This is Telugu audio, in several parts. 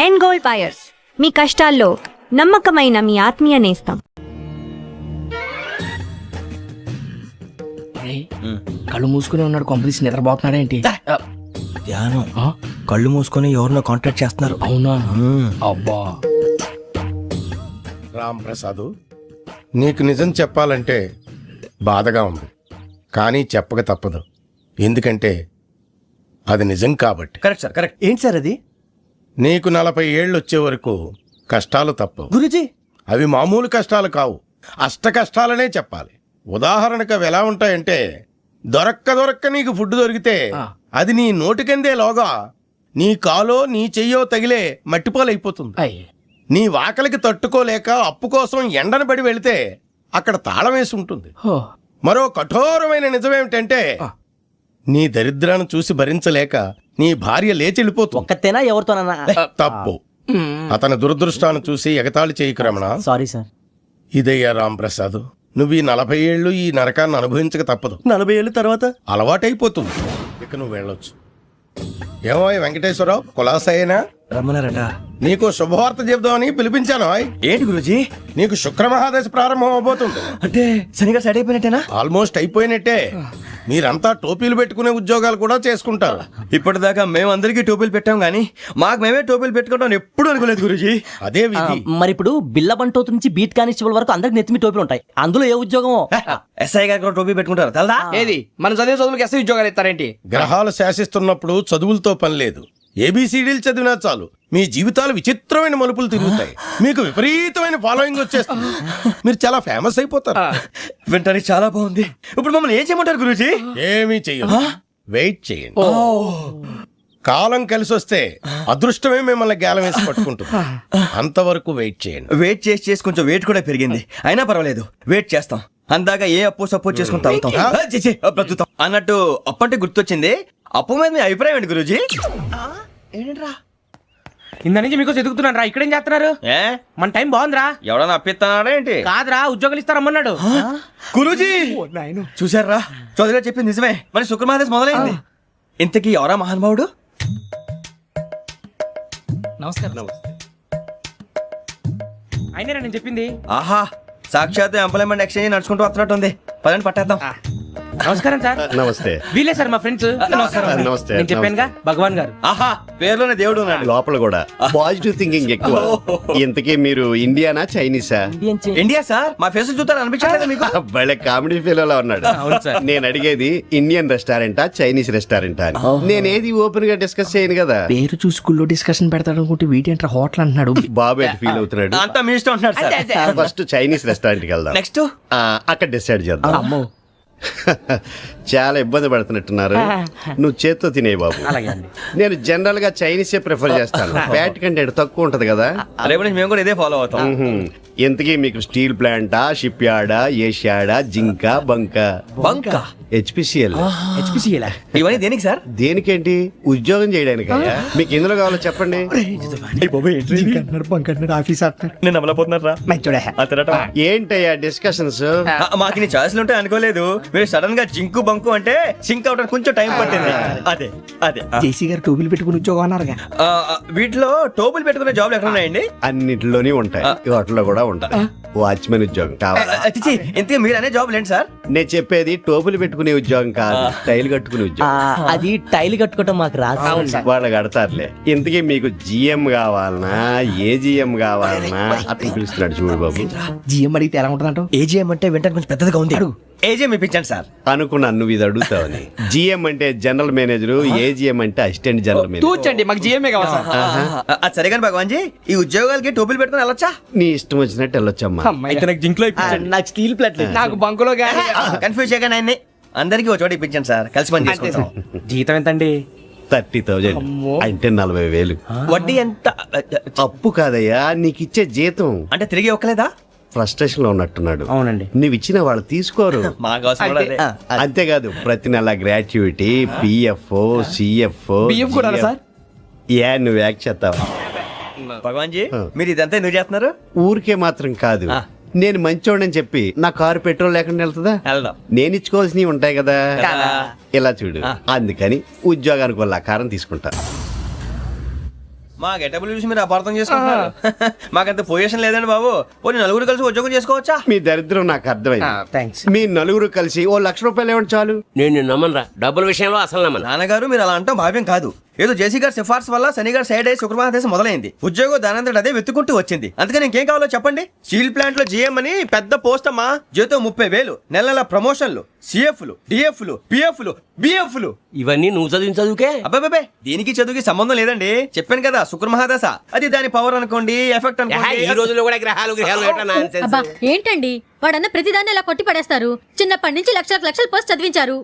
ఎండ్ గోల్డ్ బయర్స్, మీ కష్టాల్లో నమ్మకమైన మీ ఆత్మీయ నేస్తం. కళ్ళు మూసుకుని ఉన్నాడు, కొంపదీసి నిద్రపోతున్నాడేంటి? ధ్యానం. కళ్ళు మూసుకొని ఎవరినో కాంటాక్ట్ చేస్తున్నారు. అవునా? అబ్బా రామ్ ప్రసాద్, నీకు నిజం చెప్పాలంటే బాధగా ఉంది, కానీ చెప్పక తప్పదు. ఎందుకంటే అది నిజం కాబట్టి. Correct sir, correct. ఏంటి సార్ అది? నీకు 40 ఏళ్ళు వచ్చే వరకు కష్టాలు తప్పవు గురూజీ. అవి మామూలు కష్టాలు కావు, అష్ట కష్టాలనే చెప్పాలి. ఉదాహరణకు అవి ఎలా ఉంటాయంటే, దొరక్క నీకు ఫుడ్ దొరికితే అది నీ నోటికందే లోగా నీ కాలో నీ చెయ్యో తగిలే మట్టిపాలైపోతుంది. నీ వాకలికి తట్టుకోలేక అప్పు కోసం ఎండను పడి వెళితే అక్కడ తాళం వేసి ఉంటుంది. మరో కఠోరమైన నిజమేమిటంటే, నీ దరిద్రాన్ని చూసి భరించలేక నీ భార్య లేచి వెళ్ళిపోతుంది. ఒక్కతేనా ఎవరితోనన్నా? తప్పు. అతని దురదృష్టాన్ని చూసి ఎగతాళి చేయకు రమణ. Sorry sir. ఇదయ్యా రాంప్రసాద్, నువ్వు ఈ 40 ఏళ్ళు ఈ నరకాన్ని అనుభవించక తప్పదు. 40 ఏళ్ళ తర్వాత అలవాటైపోతుంది. ఇక నువ్వు వెళ్ళొచ్చు. ఏమో వెంకటేశ్వరరావు, కులాసైనా రమ్మన్నారట. నీకు శుభవార్త చెబుదామని పిలిపించాను. ఏంటి గురూజీ? నీకు శుక్రమహాదశ ప్రారంభం అవబోతుంది. అంటే శనిగా సెట్ అయిపోయినట్టేనా? ఆల్మోస్ట్ అయిపోయినట్టే. మీరంతా టోపీలు పెట్టుకునే ఉద్యోగాలు కూడా చేసుకుంటారు. ఇప్పటిదాకా మేమందరికీ టోపీలు పెట్టాం గానీ మాకు మేమే టోపీలు పెట్టుకుంటాం ఎప్పుడు అనుకోలేదు గురూజీ. అదే విధి. మరి ఇప్పుడు బిల్ల బంటోతు నుంచి బీట్ కానిస్టేబుల్ వరకు అందరికి నెత్తిమి టోపీలు ఉంటాయి. అందులో ఏ ఉద్యోగం? ఎస్ఐ గారు కూడా టోపీ పెట్టుకుంటారు తెలదా? ఏది మన చదివే చదువులకు ఎస్ఐ ఉద్యోగాలు ఇస్తారేంటి? గ్రహాలు శాసిస్తున్నప్పుడు చదువులతో పని లేదు. ఏబిసిడీలు చదివినా చాలు మీ జీవితాలు విచిత్రమైన మలుపులు తిరుగుతాయి. మీకు విపరీతమైన ఫాలోయింగ్ వచ్చేస్తుంది. మీరు చాలా ఫేమస్ అయిపోతారు. వింటానికి చాలా బాగుంది. ఇప్పుడు మమ్మల్ని ఏం చేయమంటారు గురూజీ? ఏమీ చెయ్యదు, వెయిట్ చేయండి. కాలం కలిసి వస్తే అదృష్టమే మిమ్మల్ని గేలం వేసి పట్టుకుంటుంది. అంతవరకు వెయిట్ చేయండి. వెయిట్ చేసి కొంచెం వెయిట్ కూడా పెరిగింది. అయినా పర్వాలేదు, వెయిట్ చేస్తాం. అందాక ఏ అప్పు సపోర్ట్ చేసుకుని తాగుతాం, బ్రతుకుతాం అన్నట్టు. అప్పు అంటే గుర్తొచ్చింది. అప్పు మీద మీ అభిప్రాయం ఏంటి గురూజీ? ఏంటరా ఇంత నుంచి మీకు ఎదుగుతున్నాను రా. ఇక్కడేం చేస్తున్నారు? మన టైం బాగుందిరా. ఎవడన్నా అప్పిస్తున్నాడా ఏంటి? కాదురా, ఉద్యోగాలు ఇస్తారమ్మన్నాడు గురూజీ. చూసారా, చౌదరిగా చెప్పింది నిజమే. మరి శుక్రమహాదేశ్ మొదలైంది. ఇంతకీ ఎవరా మహానుభావుడు? నమస్కారం. అయినా నేను చెప్పింది. ఆహా, సాక్షాత్ ఎంప్లాయ్మెంట్ ఎక్స్చేంజ్ నడుచుకుంటూ వస్తున్నట్టుంది. పదండి పట్టేద్దాం. నమస్కారం సార్. నమస్తే. వీలే సార్ మా ఫ్రెండ్స్. నమస్తే. నేను చెప్పానుగా, భగవాన్ గారు. ఆహా, పేర్లోనే దేవుడు ఉన్నాడు. లోపల కూడా పాజిటివ్ థింకింగ్ ఎక్కువ. ఇంతకీ మీరు ఇండియానా చైనీసా? India sir. మా ఫేస్ చూస్తారు అనిపించలేదు మీకు? భలే కామెడీ ఫీల్ ఉన్నాడు. నేను అడిగేది ఇండియన్ రెస్టారెంటా చైనీస్ రెస్టారెంటా అని. నేనేది ఓపెన్ గా డిస్కస్ చేయను కదా. పేరు చూసుకుల్లో డిస్కషన్ పెడతాడు అనుకుంటే వీటేంట్రా హోటల్ అంటున్నాడు. బాబు ఎట్ ఫీల్ అవుతున్నాడు. అంతా మీ ఇష్టం అంటున్నాడు సార్. ఫస్ట్ చైనీస్ రెస్టారెంట్ కి వెళ్దాం. నెక్స్ట్ అక్కడ డిసైడ్ చేద్దాం. చాలా ఇబ్బంది పడుతున్నట్టున్నారు. నువ్వు చేత్తో తినే బాబు. నేను జనరల్ గా చైనీసే ప్రిఫర్ చేస్తాను. ఫ్యాట్ కంటెంట్ తక్కువ ఉంటది కదా. రేపు నుంచి మేము కూడా ఇదే ఫాలో అవుతాం. ఎంతకీ మీకు స్టీల్ ప్లాంటా, షిప్ యార్డా, ఏషియాడా, జింక, బంక, హెచ్పిసిఎల్. ఇవన్నీ దేనికి సార్? దేనికేంటి? ఉద్యోగం చేయడానికి. మీకు ఎందులో కావాలో చెప్పండి. నేను అమలపోతున్నారా? ఏంటయ్యా డిస్కషన్స్? మాకు నీ ఛాయిస్లు ఉంటాయి అనుకోలేదు. మీరు సడన్ గా జింకు బంకు అంటే సింక్ అవడానికి కొంచెం టైం పట్టింది. అదే అదే జేసీ గారు టోపీలు పెట్టుకుని ఉద్యోగం అన్నారుగా. వీటిలో టోపులు పెట్టుకునే జాబ్లు ఎక్కడ ఉన్నాయండి? అన్నిటిలోనే ఉంటాయి, వాటిలో కూడా ఉంటాయి. వాచ్మెన్ ఉద్యోగం కావాలా? ఇంతకీ మీరు అనే జాబ్ ఏంటి సార్? నేను చెప్పేది టోపులు పెట్టుకునే ఉద్యోగం కాదు, టైల్ కట్టుకునే ఉద్యోగం. అది టైల్ కట్టుకోవటం మాకు రాదు. వాళ్ళు కడతారులే. ఇంతకీ మీకు జిఎం కావాలనా, ఏ జిఎం కావాలనా? అతను పిలుస్తున్నాడు చూడు బాబు. జిఎం అడిగితే ఎలా ఉంటుందంట? ఏజీఎం అంటే వింటానికి కొంచెం పెద్దగా ఉంది. ఏజీఎం ఇప్పించండి సార్. అనుకున్నాను నువ్వు ఇది అడుగుతావని. జిఎం అంటే జనరల్ మేనేజర్, ఏజిఎం అంటే అసిస్టెంట్ జనరల్ మేనేజర్. తూచండి, మాకు జిఎంఏ కావాలి సార్. అది సరే కానీ భగవాన్ జీ, ఈ ఉద్యోగాలకి టోపులు పెట్టుకుని వెళ్ళొచ్చా? నీ ఇష్టం వచ్చినట్టు వెళ్ళొచ్చమ్మా. నాకు జింక్లో నాకు స్టీల్ ప్లేట్, నాకు బంకులో గానీ. కన్ఫ్యూజ్ చేయగానే ఆయన్ని అందరికీ ఒక చోట ఇప్పించండి సార్. కలిసి పని చేసుకుంటాం. జీతం ఎంతండి? 30,000 అంటే 40,000. వడ్డీ ఎంత? అప్పు కాదయ్యా, నీకు ఇచ్చే జీతం. అంటే తిరిగి ఒక్కలేదా? ఫ్రస్ట్రేషన్ లో ఉన్నట్టున్నాడు. అవునండి. నువ్వు ఇచ్చిన వాళ్ళు తీసుకోరు. అంతేకాదు, ప్రతి నెల గ్రాట్యుటీ, పిఎఫ్, సిఎఫ్ కూడా సార్. నువ్వు యాక్ట్ చేస్తావా? భగవాన్ జీ, మీరు ఇదంతా ఎందుకు చేస్తున్నారు? ఊరికే మాత్రం కాదు, నేను మంచోడని చెప్పి నా కారు పెట్రోల్ లేకుండా వెళ్తుందా? నేను ఇచ్చుకోవాల్సినవి ఉంటాయి కదా. ఇలా చూడు, అందుకని ఉద్యోగానికి వాళ్ళ ఆకారం తీసుకుంటా. మా గెటబుల్ చూసి మీరు అపార్థం చేసుకుంటున్నారు. మాకంత పొజిషన్ లేదండి బాబు. పోనీ నలుగురు కలిసి ఉద్యోగం చేసుకోవచ్చా? మీ దరిద్రం నాకు అర్థమైంది. థ్యాంక్స్. మీ నలుగురు కలిసి ఓ ₹1,00,000 ఇవ్వండి చాలు. నేను నమ్మనరా, డబ్బుల విషయంలో అసలు నమ్మను. నాన్నగారు మీరు అలా అంటాం భావ్యం కాదు. ఏదో జేసీ గారి సిఫార్సు వల్ల శని గారు సైడ్ అయ్యి శుక్రవారం మొదలైంది. ఉద్యోగం దానంతటి అదే వెతుకుంటూ వచ్చింది. అందుకని ఇంకేం కావాలో చెప్పండి. స్టీల్ ప్లాంట్ లో జీఎం అని పెద్ద పోస్ట్ అమ్మా. జీతం 30,000, నెల నెల ప్రమోషన్లు, సిఎఫ్లు, డిఎఫ్లు, పిఎఫ్లు, బిఎఫ్లు. ఇవన్నీ నువ్వు చదివిన చదువుకే. అబ్బాబే దీనికి చదువుకి సంబంధం లేదండి. చెప్పాను కదా శుక్ర మహాదశ. అది దాని పవర్ అనుకోండి, ఎఫెక్ట్ ఈ అనుకోండి. రోజుల్లో కూడా గ్రహాలు ఏటా nonsense? అబ్బా ఏంటండి వాడన్న ప్రతిదాన్ని ఇలా కొట్టి పడేస్తారు. చిన్నప్పటి నుంచి లక్షలకు పోస్ట్ చదివించారు.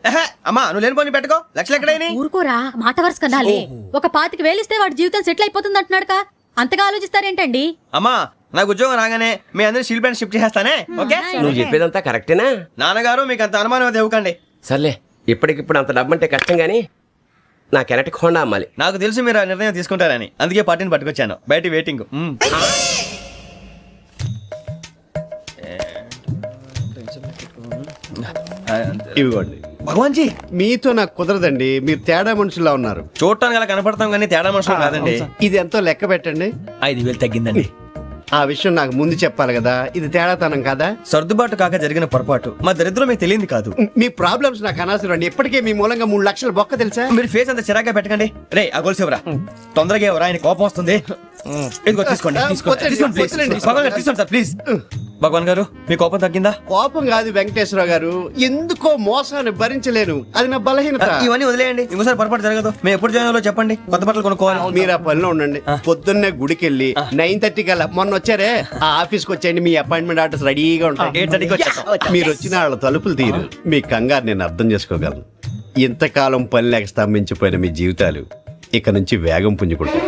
అమ్మా నువ్వు లేని పోనీ పెట్టుకో. లక్షలు ఎక్కడైనా ఊరుకోరా, మాట వరుస కదాలే. ఒక 25,000 ఇస్తే వాడి జీవితం సెటిల్ అయిపోతుంది అంటున్నాడుక. అంతగా ఆలోచిస్తారేంటండి? అమ్మా నాకు ఉద్యోగం రాగానే మీ అందరి స్టీల్ ప్లాంట్ షిఫ్ట్ చేస్తానే. ఓకే నువ్వు చెప్పేదంతా కరెక్టేనా? నాన్నగారు మీకు అంత అనుమానం అది ఇవ్వకండి. సర్లే, ఇప్పటికిప్పుడు అంత డబ్బు అంటే కష్టం గానీ నాకు ఎలక్ట్రిక్ హోండా అమ్మాలి. నాకు తెలుసు మీరు ఆ నిర్ణయం తీసుకుంటారని, అందుకే పార్టీని పట్టుకొచ్చాను. బయట వెయిటింగ్. ఇవ్వండి. భగవాన్ జీ మీతో నాకు కుదరదండి. మీరు తేడా మనుషుల్లా ఉన్నారు. చూడటానికి అలా కనపడతాం కానీ తేడా మనుషులు కాదండి. ఇది ఎంతో లెక్క పెట్టండి. 5,000 తగ్గిందండి. ఆ విషయం నాకు ముందు చెప్పాలి కదా. ఇది తేడాతనం కదా. సర్దుబాటు కాక జరిగిన పొరపాటు. మా దరిద్రం మీకు తెలియదు కాదు. మీ ప్రాబ్లమ్స్ నాకు అనవసరం అండి. ఇప్పటికే మీ మూలంగా 3 లక్షల బొక్క తెలుసా. మీరు ఫేస్ అంత చిరాగ్గా పెట్టకండి. రే ఆ గొలుసు ఎవరా? తొందరగా ఎవరా? ఆయన కోపం వస్తుంది. ఇదిగో తీసుకోండి. తీసుకోండి ప్లీజ్. భగవాన్ గారు తీసుకోండి సార్ ప్లీజ్. భగవాన్ గారు మీ కోపం తగ్గిందా? కోపం కాదు వెంకటేశ్వర గారు, ఎందుకో మోసాన్ని భరించలేను. అది నా బలహీనత. ఇవన్నీ వదిలేయండి. ఇంకోసారి పొరపాటు జరగదు. మేము ఎప్పుడు జాయిన్ అవ్వాలో చెప్పండి. కొత్త బట్టలు కొనుక్కోవాలి. మీరు ఆ పనిలో ఉండండి. పొద్దున్నే గుడికి వెళ్ళి 9:30 కల్లా, మొన్న వచ్చారే ఆ ఆఫీస్కి వచ్చేయండి. మీ అపాయింట్మెంట్ ఆర్డర్స్ రెడీగా ఉంటాయి. 8:30కి వచ్చేస్తాం. మీరు వచ్చిన వాళ్ళ తలుపులు తీరు. మీ కంగారు నేను అర్థం చేసుకోగలను. ఇంతకాలం పని లేక స్తంభించిపోయిన మీ జీవితాలు ఇక నుంచి వేగం పుంజుకుంటాయి.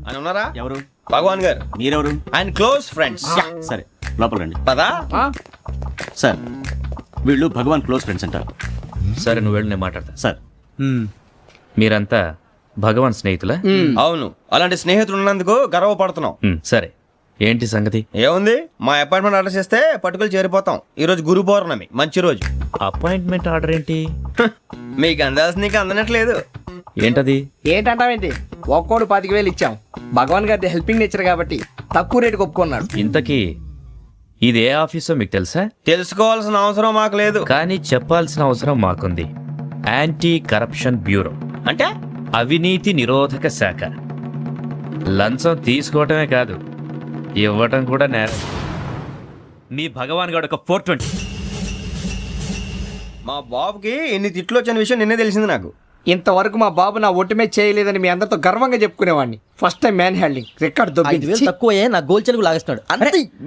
ఆయన ఉన్నారా? ఎవరు? భగవాన్ గారు. మీరెవరు? ఆయన క్లోజ్ ఫ్రెండ్స్. సరే లోపల రండి. పదా సార్ వీళ్ళు భగవాన్ క్లోజ్ ఫ్రెండ్స్ అంటారు. సరే నువ్వు వెళ్ళి నేను మాట్లాడతా. సార్ మీరంతా భగవాన్ స్నేహితులా? అవును. అలాంటి స్నేహితులు ఉన్నందుకు గర్వపడుతున్నాం. సరే ఏంటి సంగతి? ఏముంది, మా అపాయింట్మెంట్ ఆర్డర్ చేస్తే పట్టుకులు చేరిపోతాం. ఈ రోజు గురు పౌర్ణమి, మంచి రోజు. అపాయింట్మెంట్ ఆర్డర్ ఏంటి? మీకు అందాల్సిన నీకు అందనట్లేదు. ఏంటది? ఏంటంటావేంటి? ఒక్కోడు 25,000 ఇచ్చాం. భగవాన్ గారి హెల్పింగ్ నేచర్ కాబట్టి తక్కువ రేటుకి ఒప్పుకున్నాడు. ఇంతకీ ఇది ఏ ఆఫీసో మీకు తెలుసా? తెలుసుకోవాల్సిన అవసరం మాకు లేదు. కానీ చెప్పాల్సిన అవసరం మాకుంది. యాంటీ కరప్షన్ బ్యూరో అంటే అవినీతి నిరోధక శాఖ. లంచం తీసుకోవటమే కాదు, ఇవ్వటం కూడా నేరం. మీ భగవాన్ గారు ఒక 420. మా బాబుకి ఎన్ని తిట్లు వచ్చిన విషయం నిన్నే తెలిసింది నాకు. ఇంతవరకు మా బాబు నా ఒట్టుమే చేయలేదని మీ అందరితో గర్వంగా చెప్పుకునేవాడిని. First time man handing record 5,000 తక్కువే నా గోల్ చెలుగు లాగేస్తున్నాడు.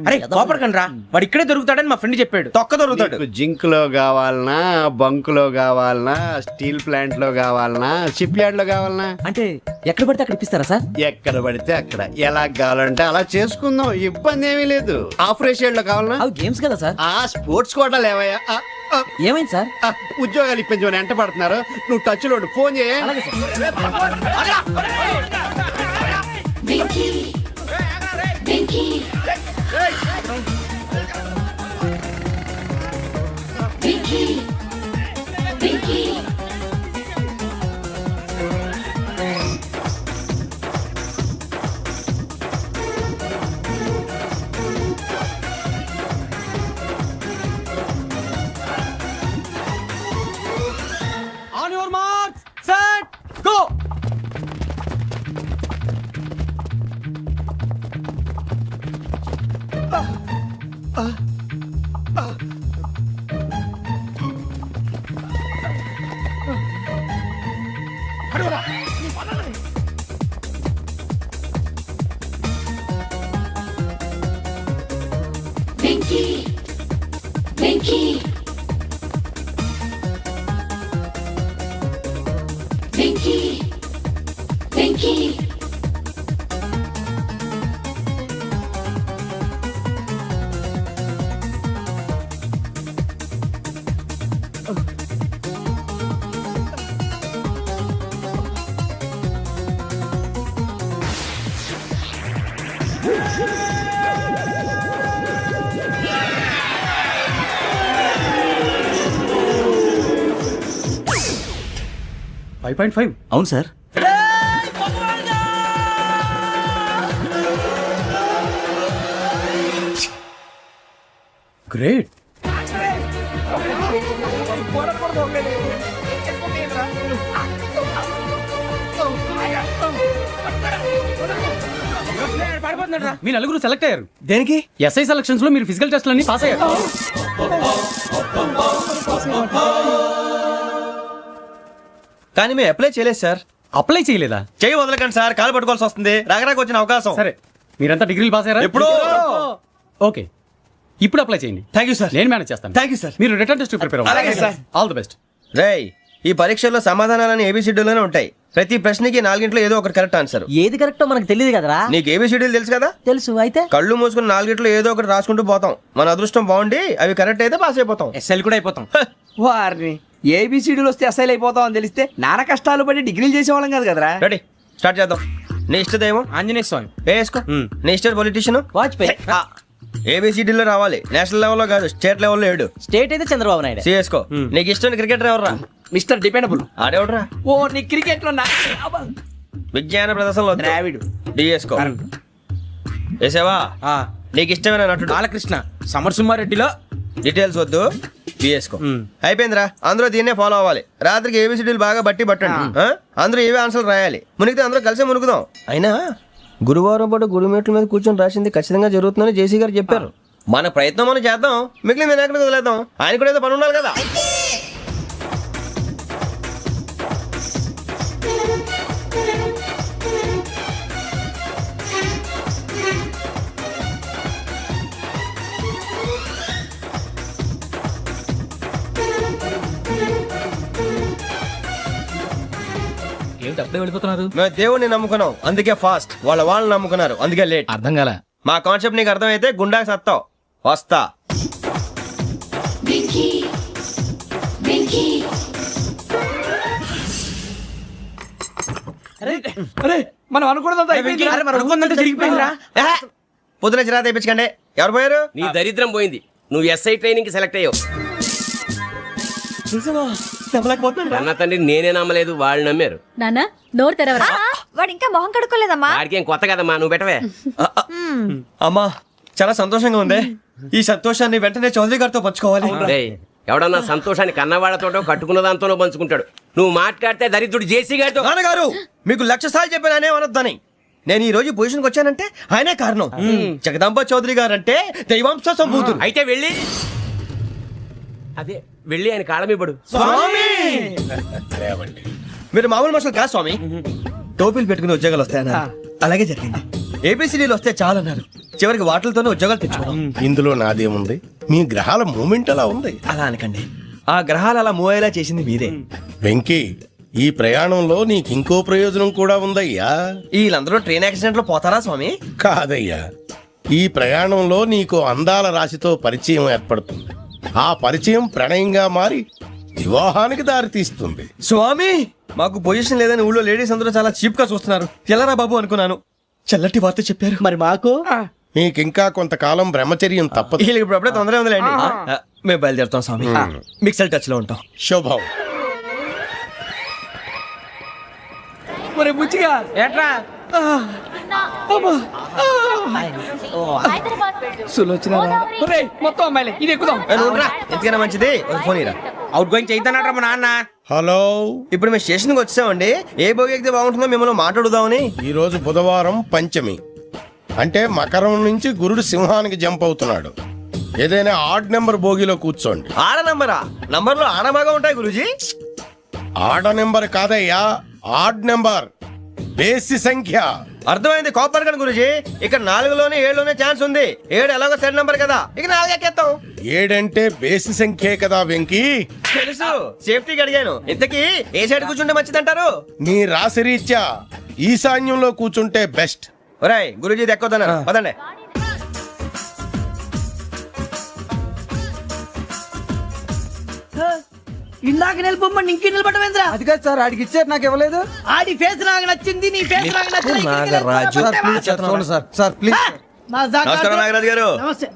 అరే కోపడకండి రా, వాడు ఇక్కడే దొరుకుతాడని మా ఫ్రెండ్ చెప్పాడు. తొక్క దొరుకుతాడు. మీకు జింక్ లో కావాలనా, బంక్ లో కావాలనా, స్టీల్ ప్లాంట్ లో కావాలనా, షిప్ యార్డ్ లో కావాలనా? అంటే ఎక్కడ పడితే అక్కడ ఇప్పిస్తారా సార్? ఎక్కడ పడితే అక్కడ, ఎలా కావాలంటే అలా చేసుకుందాం. ఇబ్బంది ఏమీ లేదు. ఆపరేషన్ లో కావాలనా? అవి గేమ్స్ కదా సార్. ఆ స్పోర్ట్స్ కోటా లేవయ్యా. ఏమైంది సార్? ఉద్యోగాలు ఇప్పించమని ఎంట పడుతున్నారు. నువ్వు టచ్ లో ఫోన్ చేయ. అలాగే sir. On your marks set go. 5.5 అవును సార్. గ్రేట్. మీ నలుగురు సెలెక్ట్ అయ్యారు. దేనికి? ఎస్ఐ సెలక్షన్స్ లో మీరు ఫిజికల్ టెస్ట్ అన్ని పాస్ అయ్యారు. కానీ మేము అప్లై చేయలేదు సార్. అప్లై చేయలేదా? చెయ్యి వదలకండి సార్, కాలు పట్టుకోవాల్సి వస్తుంది. రాగరాకు వచ్చిన అవకాశం. సరే, మీరంతా డిగ్రీలు పాస్ అయ్యారా? ఎప్పుడో. ఓకే, ఇప్పుడు అప్లై చేయండి. Thank you sir. నేను మేనేజ్ చేస్తాను. Thank you sir. మీరు రిటర్న్ టెస్ట్ ప్రిపేర్ అలాగే సార్. All the best. రేయ్, ఈ పరీక్షల్లో సమాధానాలని ఏబిసిడ్యూల్లోనే ఉంటాయి. ప్రతి ప్రశ్నకి 4 ఏదో ఒకటి కరెక్ట్ ఆన్సర్. ఏది కరెక్టో మనకు తెలియదు కదరా. నీకు ఏబిసిడ్యూల్ తెలుసు కదా? తెలుసు. అయితే కళ్ళు మూసుకుని 4 ఏదో ఒకటి రాసుకుంటూ పోతాం. మన అదృష్టం బాగుండి అవి కరెక్ట్ అయితే పాస్ అయిపోతాం. ఎస్ఎల్ కూడా అయిపోతాం. వారిని ఏబిసిడీలు వస్తే ఎస్ఐలు అయిపోతాం అని తెలిస్తే నానా కష్టాలు పడి డిగ్రీలు చేసేవాళ్ళం కాదు కదరా. రెడీ, స్టార్ట్ చేద్దాం. నీ ఇష్టదేమో ఆంజనేయ స్వామి. వేసుకో. నీ ఇష్ట పొలిటీషియన్ వాజ్పేయి. ఏబిసిడీలో రావాలి. నేషనల్ లెవెల్లో కాదు, స్టేట్ లెవెల్లో 7. స్టేట్ అయితే చంద్రబాబు నాయుడు. సిఎస్కో. నీకు ఇష్టం క్రికెటర్ ఎవర్రా? Mister dependable. ఆడేవడరా? ఓ నీ క్రికెట్ లో విజ్ఞాన ప్రదర్శనలో ద్రావిడు. డిఎస్కో. వేసావా? నీకు ఇష్టమైన నటుడు? బాలకృష్ణ. సమర్ సుమారెడ్డిలో డీటెయిల్స్ వద్దు, బిఎస్కో. అయిపోయిందిరా. అందరూ దీన్నే ఫాలో అవ్వాలి. రాత్రికి ఏబిసిడీలు బాగా బట్టి పట్టండి. అందరూ ఏవే ఆన్సర్లు రాయాలి. మునిగితే అందరూ కలిసి మునుగుదాం. అయినా గురువారం పాటు గురుమేట్ల మీద కూర్చొని రాసింది ఖచ్చితంగా జరుగుతుందని జేసీ గారు చెప్పారు. మన ప్రయత్నం మనం చేద్దాం, మిగిలిన వినాయకుడికి వదిలేద్దాం. ఆయన కూడా ఏదో పని ఉండాలి కదా. వెళ్ళిపోతున్నారు. మేము దేవుడిని నమ్ముకున్నాం, అందుకే ఫాస్ట్. వాళ్ళని నమ్ముకున్నారు, అందుకే లేట్. అర్థం కాల. మా కాన్సెప్ట్ నీకు అర్థమైతే గుండాకి సత్తావు. వస్తా. మనం అనుకున్నదంతా జరిగిపోయిందిరా. పొద్దున చిరా తెప్పించకండి. ఎవరు పోయారు? నీ దరిద్రం పోయింది. నువ్వు ఎస్ఐ ట్రైనింగ్ కి సెలెక్ట్ అయ్యావు. అన్న తండ్రి నేనే నమ్మలేదు, వాళ్ళు నమ్మారు. నాన్న నోరు తెరవరా. వాడు ఇంకా మొహం కడుక్కోలేదమ్మా. వాడికి ఏం కొత్త కదమ్మా, నువ్వు పెట్టవే. అమ్మా, చాలా సంతోషంగా ఉంది. ఈ సంతోషాన్ని వెంటనే చౌదరి గారితో పంచుకోవాలి. డేయ్, ఎవడన్నా సంతోషాన్ని కన్నవాళ్లతోటో కట్టుకున్న దాంతోనో పంచుకుంటాడు. నువ్వు మాట్లాడితే దరిద్రుడు జేసీ గారితో. నాన్నగారు, మీకు 1,00,000 సార్లు చెప్పాను అనే అనొద్దని. నేను ఈ రోజు పొజిషన్కి వచ్చానంటే ఆయనే కారణం. జగదాంబ చౌదరి గారు అంటే దైవాంశ సంభూతుడు. అయితే వెళ్ళి అదే వెళ్ళి ఆయన కాళ్ళమివ్వడు. స్వామి, మీరు మామూలు మనుషులు కాదు స్వామి. టోపీలు పెట్టుకుని ఉద్యోగాలు వస్తాయన్నారు, అలాగే జరిగింది. ఏబిసిడీలు వస్తే చాలన్నారు, చివరికి వాటిలతోనే ఉద్యోగాలు తెచ్చుకున్నాం. ఇందులో నాదేముంది? మీ గ్రహాల మూమెంట్ అలా ఉంది. అలా అనకండి, ఆ గ్రహాలు అలా మూవ్ అయ్యేలా చేసింది మీరే. వెంకీ, ఈ ప్రయాణంలో నీకు ఇంకో ప్రయోజనం కూడా ఉందయ్యా. వీళ్ళందరూ ట్రైన్ యాక్సిడెంట్ లో పోతారా స్వామి? కాదయ్యా, ఈ ప్రయాణంలో నీకు అందాల రాశితో పరిచయం ఏర్పడుతుంది. ఆ పరిచయం ప్రణయంగా మారి వివాహానికి దారితీస్తుంది. స్వామి, మాకు పొజిషన్ లేదని ఊళ్ళో లేడీస్ అందరూ చాలా చీప్ గా చూస్తున్నారు. ఎలారా బాబు అనుకున్నాను. చల్లటి వార్త చెప్పారు. మరి మాకు నీకింకా కొంతకాలం బ్రహ్మచర్యం తప్పదు. వీళ్ళకి ఇప్పుడు అప్పుడే తొందరగా ఉందిలేండి. మేము బయలుదేరుతాం స్వామి. మిక్సెల్ టచ్ లో ఉంటాం. శుభం. బుచ్చిగా ఏట్రా మొత్తం అమ్మాయిలే ఇది ఎక్కుదాం. ఎందుకైనా మంచిది ఒక ఫోన్ ఇరా. అవుట్ గోయింగ్ చేద్దానట్రా మా నాన్న. హలో, ఇప్పుడు మేము స్టేషన్కి వచ్చామండి. ఏ బోగి ఎక్కితే బాగుంటుందో మిమ్మల్ని మాట్లాడుదామని. ఈరోజు బుధవారం పంచమి, అంటే మకరం నుంచి గురుడు సింహానికి జంప్ అవుతున్నాడు. ఏదైనా ఆడ్ నెంబర్ బోగిలో కూర్చోండి. ఆడ నంబరా? నంబర్లో ఆడ బాగా ఉంటాయి గురూజీ. ఆడ నెంబర్ కాదయ్యా, ఆడ్ నెంబర్, బేసి సంఖ్య. అర్థమైంది, కాపర్ కానీ గురూజీ. ఇక్కడ 4లోనే 7లోనే ఛాన్స్ ఉంది. 7 ఎలాగో సెడ్ నంబర్ కదా, ఇక 4 ఎక్కేస్తాం. 7 అంటే బేసి సంఖ్యే కదా వెంకీ. తెలుసు, సేఫ్టీకి అడిగాను. ఇంతకీ ఏ సైడ్ కూర్చుంటే మంచిదంటారు? నీ రాశి రీత్యా ఈశాన్యంలో కూర్చుంటే బెస్ట్. ఒరాయ్, గురూజీ దెక్కొద్దన్నారు, పదండి. ఇందాక నిలబొమ్మని ఇంకే నిలబడమేంద్రా? అది కాదు సార్, ఆడికి ఇచ్చారు, నాకు ఇవ్వలేదు. ఆడి ఫేస్ నాకు నచ్చింది, నీ ఫేస్ నాకు నచ్చింది. నమస్కారం నాగరాజు గారు. నమస్తే.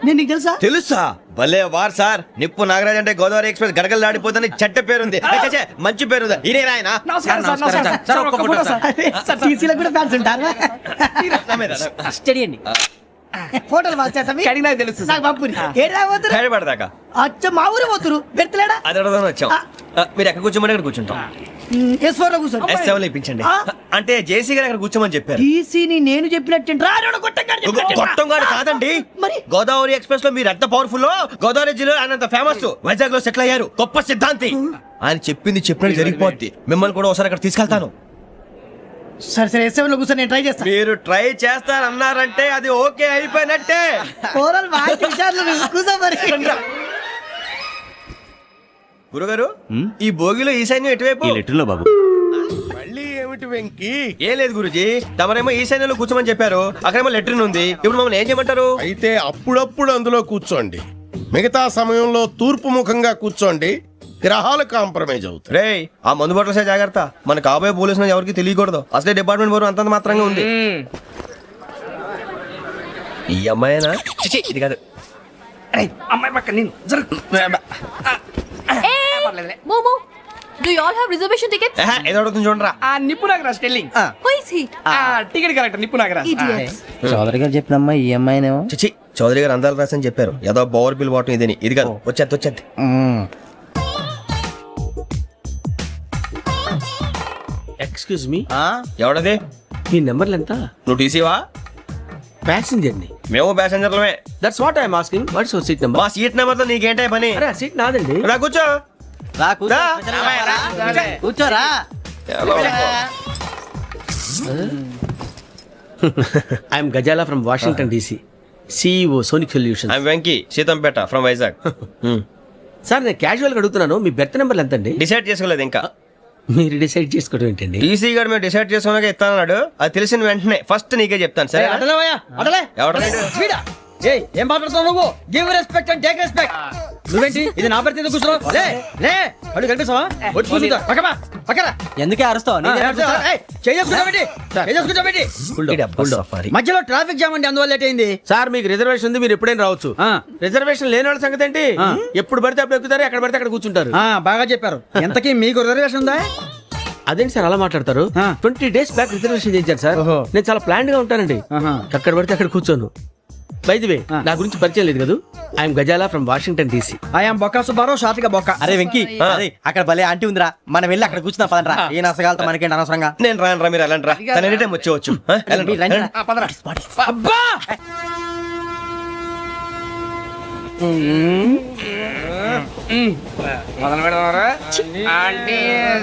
నేను నీకు తెలుసా? తెలుసా? భలే వార్ సార్. నిప్పు నాగరాజ్ అంటే గోదావరి ఎక్స్ప్రెస్ గడగలు దాడిపోతుంది చెట్ట పేరుంది. ఏ, ఛే, ఛే, మంచి పేరు ఇదే ఆయన. నమస్కారం సార్, నమస్కారం సార్. సార్, ఒక్క ఫోటో సార్. సార్ టీసీలో కూడా ఫ్యాన్స్ ఉంటారా? స్టడీ అండి. ఫోటోలు కడిగి నాకు తెలుసు సార్. హైదరాబాద్ అచ్చ మా ఊరు పోతురు పెడతలేడా? అది అడగదామని వచ్చాం. మీరు ఎక్కడ కూర్చోమని అక్కడ కూర్చుంటాం. S4 లో కూర్చో. S7 ఇప్పించండి. అంటే జేసీ గారు అక్కడ కూర్చోమని చెప్పారు. టీసీని నేను చెప్పినట్టు గొట్టంగాడు కాదండి, మరి గోదావరి ఎక్స్ప్రెస్ లో మీరు ఎంత పవర్ఫుల్, గోదావరి జిల్లా ఆయన ఫేమస్, వైజాగ్ లో సెటిల్ అయ్యారు, గొప్ప సిద్ధాంతి. ఆయన చెప్పింది చెప్పినట్టు జరిగిపోద్ది. మిమ్మల్ని కూడా ఒకసారి అక్కడ తీసుకెళ్తాను. సరే సరే S7 లో కూర్చో, నేను ట్రై చేస్తాను. మీరు ట్రై చేస్తారన్నారంటే అది ఓకే అయిపోయినట్టే. గురుగారు, ఈ భోగిలో ఈశాన్యం ఎటువైపు? ఈ లెటర్లో బాబు. మళ్ళీ ఏమిటి వెంకీ? ఏం లేదు గురుజీ, తమరేమో ఈశాన్యంలో కూర్చోమని చెప్పారు, అక్కడేమో లెటర్ ఉంది. ఇప్పుడు మమ్మల్ని ఏం చేయమంటారు? అయితే అప్పుడప్పుడు అందులో కూర్చోండి, మిగతా సమయంలో తూర్పు ముఖంగా కూర్చోండి. గ్రహాలు కాంప్రమైజ్ అవుతాయి. రే, ఆ మందు బట్టలసే జాగ్రత్త. మన కాబోయే పోలీసులు ఎవరికి తెలియకూడదు. అసలే డిపార్ట్మెంట్ బోరు అంతంత మాత్రంగా ఉంది. ఈ అమ్మాయినా? చిచి, ఇది కాదు. అమ్మాయి పక్క నేను మోమో do you all have reservation tickets? ఏదో అడుగుతుంది చూడరా. ఆ Nippu Nagaraj telling. Who is he? Ticket correct, Nippu Nagaraj. Idiots. Chowdary గారు చెప్పినమ్మా ఈ అమ్మాయినేమో. చిచి, చౌదరి గారు అందాలు రాసని చెప్పారు. ఏదో బోర్ బిల్ వాటం ఇదని. ఇది కాదు, వచ్చేది. Excuse me, ఎవడది? మీ నెంబర్లు ఎంత? నువ్వు టీసీవా? ప్యాసింజర్ ని. మేము ప్యాసెంజర్లమే. That's what I'm asking. What's your seat number? మా సీట్ నెంబర్ తో నీకేంటే పని? అరే సీట్ నాదండి. రా కూర్చో. రా. కూర్చోరా. I'm Gazala from Washington DC, CEO Sonic Solution. I'm Venky, Seethampeta from Vizag. Sir నేను క్యాజువల్ గా అడుగుతున్నాను, మీ బెర్త్ నెంబర్లు ఎంత అండి? డిసైడ్ చేసుకోలేదు ఇంకా. మీరు డిసైడ్ చేసుకోవడం ఏంటండి? టీసీ గారు మేము డిసైడ్ చేసుకున్నాక ఇస్తానన్నాడు. అది తెలిసిన వెంటనే ఫస్ట్ నీకే చెప్తాను. సరే? ఎవరు? ఏం మాట్లాడుతావు నువ్వు? Give respect and take respect. నువ్వేంటి ఇది నా పరిస్థితి ఎందుకు కూర్చున్నావు? లే లే, అడుగు కనిపిస్తావా? వచ్చి కూర్చుంటా. పక్కన ఎందుకే అరుస్తావు? మధ్యలో ట్రాఫిక్ జామ్ అండి, అందువల్ల లేట్ అయింది. సార్ మీకు రిజర్వేషన్ ఉంది, మీరు ఎప్పుడైనా రావచ్చు. రిజర్వేషన్ లేని వాళ్ళ సంగతి ఏంటి? ఎప్పుడు పడితే అప్పుడు ఎక్కుతారు, ఎక్కడ పడితే అక్కడ కూర్చుంటారు. బాగా చెప్పారు. ఎంతకీ మీకు రిజర్వేషన్ ఉందా? అదేంటి సార్ అలా మాట్లాడతారు? 20 days బ్యాక్ రిజర్వేషన్ చేయించారు సార్. నేను చాలా ప్లాన్డ్ గా ఉంటానండి, అక్కడ పడితే అక్కడ కూర్చోను. బై ది వే, నా గురించి పరిచయం లేదు కదా, I'm Gazala from Washington DC. I'm Bokka Subbarao, షార్ట్గా బొక్క. అరే వెంకీ, అక్కడ భలే ఆంటీ ఉందిరా, మనం వెళ్ళి అక్కడ కూర్చున్నా పదరా. ఏ నసగాలతో మనకేంటి అనవసరంగా. నేను రాను రా, మీరు వెళ్ళండి రా. తన ఎనీ టైం వచ్చేవచ్చు. అబ్బా మొదలు పెడదామరా? ఆంటీ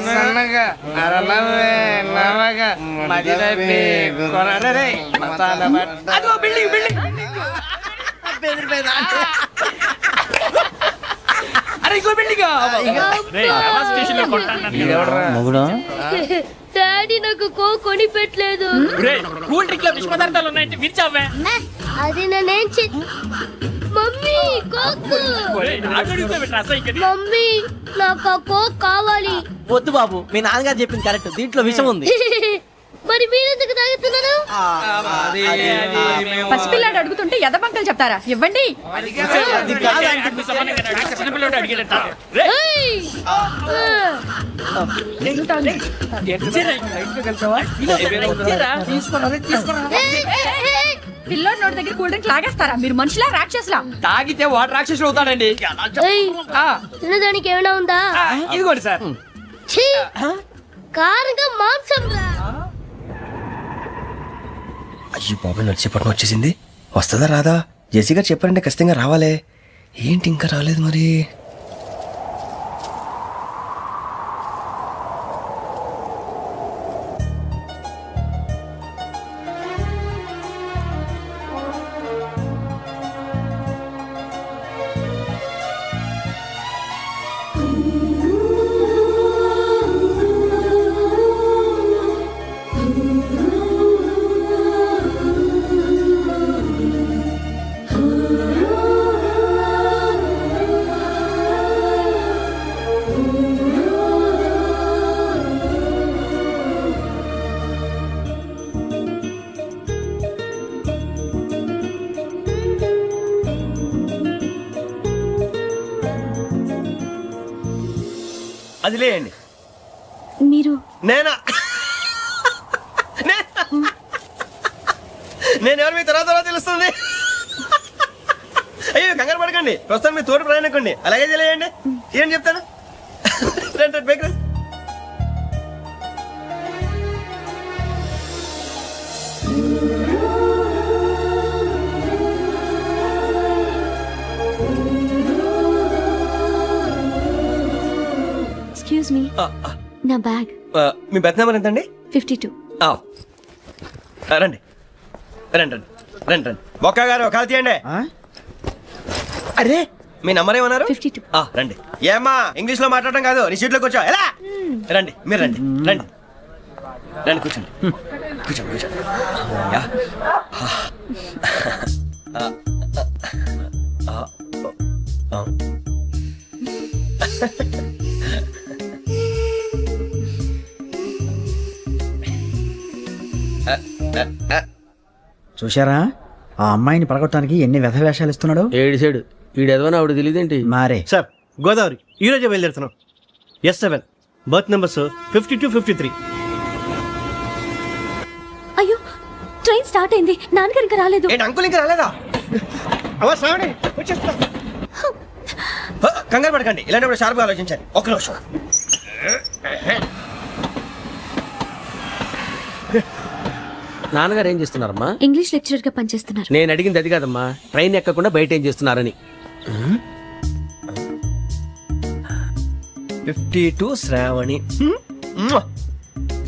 సన్నగా అరలవే నవగా మది తప్పి కొరడరే మతాల పట్ట. అదిగో బిల్డింగ్ బిల్డింగ్. అరే ఇంకో బిల్డింగ్. డాడీ నాకు కో కొని పెట్టలేదు. కూల్ డ్రింక్ లో విష పదార్థాలు ఉన్నాయంటే విరిచావే. అది నేనేం మమ్మీ కోక్. మమ్మీ నాకు ఆ కోక్ కావాలి. వద్దు బాబు, మీ నాన్నగారు చెప్పింది కరెక్ట్, దీంట్లో విషయం ఉంది. మరి మీరెందుకు తాగుతున్నారు? పసిపిల్లాడు అడుగుతుంటే ఎదబంకలు చెప్తారా? ఇవ్వండి. పిల్లోడి నోటి దగ్గర కూల్ డ్రింక్ లాగేస్తారా? మీరు మనుషులా రాక్షసులా? తాగితే వాటర్ రాక్షసుడు అవుతాడండి. తినడానికి ఏమైనా ఉందా? ఇదిగోండి సార్. కారంగా మాంసం రా. అయ్యి బాబు, నడిచేపట్నం వచ్చేసింది. వస్తుందా రాదా? జేసీ గారు చెప్పారంటే ఖచ్చితంగా రావాలే. ఏంటి ఇంకా రాలేదు మరి? అది లేయండి. మీరు నేనా? నేను ఎవరు మీ తర్వాత తెలుస్తుంది. అయ్యో కంగారు పడకండి, ప్రస్తుతం మీ తోటి ప్రయాణకండి. అలాగే తెలియండి. ఏం చెప్తాను. రండి బైక్ రండి. ఎక్స్క్యూజ్ మీ, నా బ్యాగ్. మీ బెత్ నెంబర్ ఎంతండి? 52. రండి రండి రండి రండి రండి. బొక్క గారు కాల్ తీయండి. అరే మీ నంబర్ ఏమన్నారు? 52. రండి. ఏమ్మా ఇంగ్లీష్ లో మాట్లాడటం కాదు, నీ సీట్లోకి వచ్చా. ఎలా రండి, మీరు రండి రండి రండి, కూర్చోండి కూర్చోండి కూర్చోండి. యా. చూశారా ఆ అమ్మాయిని పడగొట్టడానికి ఎన్ని వ్యధ వేషాలు ఇస్తున్నాడు. ఏడు సైడు ఈడు ఎదవని ఆవిడ తెలియదేంటి. మారే సార్ గోదావరి ఈ రోజే బయలుదేరుతున్నాం. S7 berth numbers 52, 53. అయ్యో, ట్రైన్ స్టార్ట్ అయింది. నాన్నగారు ఇంకా రాలేదు. ఏంటి అంకుల్ ఇంకా రాలేదా? కంగారు పడకండి, ఇలాంటప్పుడు షార్ప్గా ఆలోచించండి. ఒక్క నిమిషం. నాన్నగారు ఏం చేస్తున్నారమ్మా? ఇంగ్లీష్ లెక్చరర్ గా పనిచేస్తున్నారు. నేను అడిగింది అది కాదమ్మా, ట్రైన్ ఎక్కకుండా బయట ఏం చేస్తున్నారని. 52 శ్రావణి,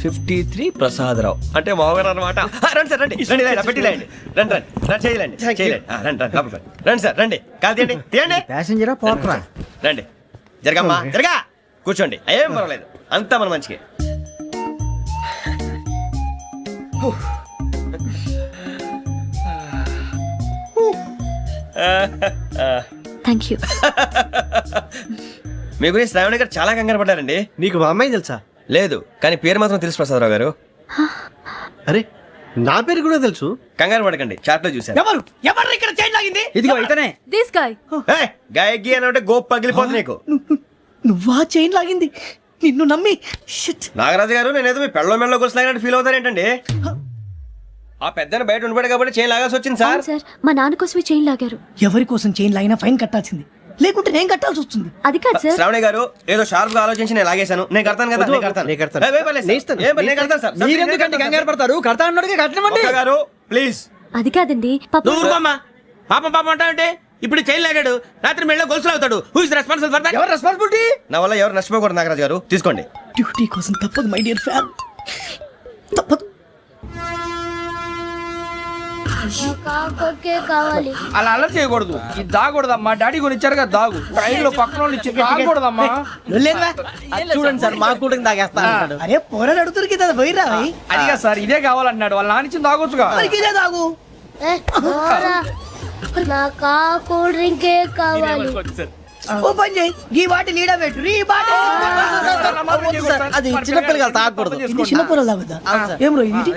53 ప్రసాదరావు అంటే మామగారు అనమాట. రండి సార్ రండి రండి, పెట్టి రండి రండి రండి రండి, చేయలేండి చేయలేండి. రండి రండి లోపలికి రండి సార్, రండి కాల్ తీయండి తీయండి. ప్యాసింజరా పోట్రా. రండి జరగమ్మా జరగా, కూర్చోండి. ఏం పర్వాలేదు, అంతా మన మంచిగా. Thank you. మీ గురించి శ్రావణి గారు చాలా కంగారు పడ్డారండి. నీకు మా అమ్మాయి తెలుసా? లేదు, కానీ పేరు మాత్రం తెలుసు ప్రసాదరావు గారు. అరే నా పేరు కూడా తెలుసు. కంగారు పడకండి, చాట్ లో చూశాను. ఎవరు ఎవరు ఇక్కడ చైన్ లాగింది? ఇదిగో ఇతనే. This guy. గాయకి అని అంటే గోప్ పగిలిపోతుంది నీకు. నువ్వా చైన్ లాగింది? నిన్ను నమ్మి. నాగరాజు గారు, నేనేదో మీ పెళ్ళ మెళ్ళలో గురిసిలాగినట్టు ఫీల్ అవుతారేంటండి? ఆ పెద్దని బయట ఉండిపోయాడు కాబట్టి చైన్ లాగాల్సి వచ్చింది సార్. సార్, మా నాన్న కోసమే చైన్ లాగారు. ఎవరి కోసం చైన్ లాగినా ఫైన్ కట్టాల్సింది, లేకుంటే నేను కట్టాల్సి వస్తుంది. అది కాదు సార్. శ్రావణి గారు ఏదో షార్ప్ గా ఆలోచించి నేను లాగేశాను. నేను కడతాను కదా, నేను కడతాను. నేను కడతాను సార్. మీరెందుకంటే కంగారు పడతారు? కడతా అన్నాడుగా కట్టమండి. ఒక్క గారు ప్లీజ్. అది కాదండి పాప. నువ్వు ఊరుకోమ్మా. పాపం పాపం అంటావంటే ఇప్పుడు చైన్ లాగాడు, రాత్రి మెళ్ళ గొలుసులు అవుతాడు. Who is responsible for that? ఎవరు రెస్పాన్సిబిలిటీ? నా వల్ల ఎవరు నష్టపోకూడదు నాగరాజు గారు, తీసుకోండి. డ్యూటీ కోసం తప్పదు మై డియర్ ఫ్యాన్, తప్పదు. అలా అలర్ట్ చేయకూడదు. ఇది దాగకూడదమ్మా. డాడీ కొని ఇచ్చారు కదా దాగు. ట్రైన్ లో పక్కన వాళ్ళు ఇచ్చి దాగకూడదమ్మా. చూడండి సార్, మా కూడా తాగేస్తా. అరే పోరాడు అడుగుతారు కదా, పోయిరా. అదిగా సార్, ఇదే కావాలన్నాడు. వాళ్ళ నానిచ్చింది తాగొచ్చుగా. ఇదే తాగు. నాకు కూల్ డ్రింకే కావాలి. ఓ పని చేయి, ఈ బాటి లీడ పెట్టు. ఈ బాటి అది చిన్నపిల్లలు తాగకూడదు. ఇది చిన్నపిల్లలు తాగుతా. ఏం రో ఇది?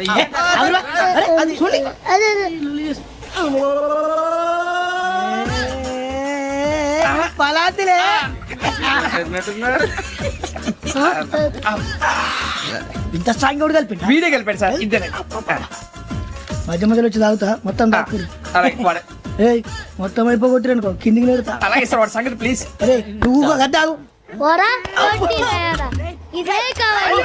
అరే అది చూడండి. పలాతిలే. ఇంత స్ట్రాంగ్ కూడా కలిపి వీడే కలిపాడు సార్. ఇద్దరే మధ్య మధ్యలో వచ్చి తాగుతా, మొత్తం తాగుతుంది. మొత్తం అయిపోగొట్టి అనుకో, కిందికి నేడుతా. అలాగే సార్, వాడి సంగతి ప్లీజ్. అరే నువ్వు కదా తాగు. ఇదే కావాలి.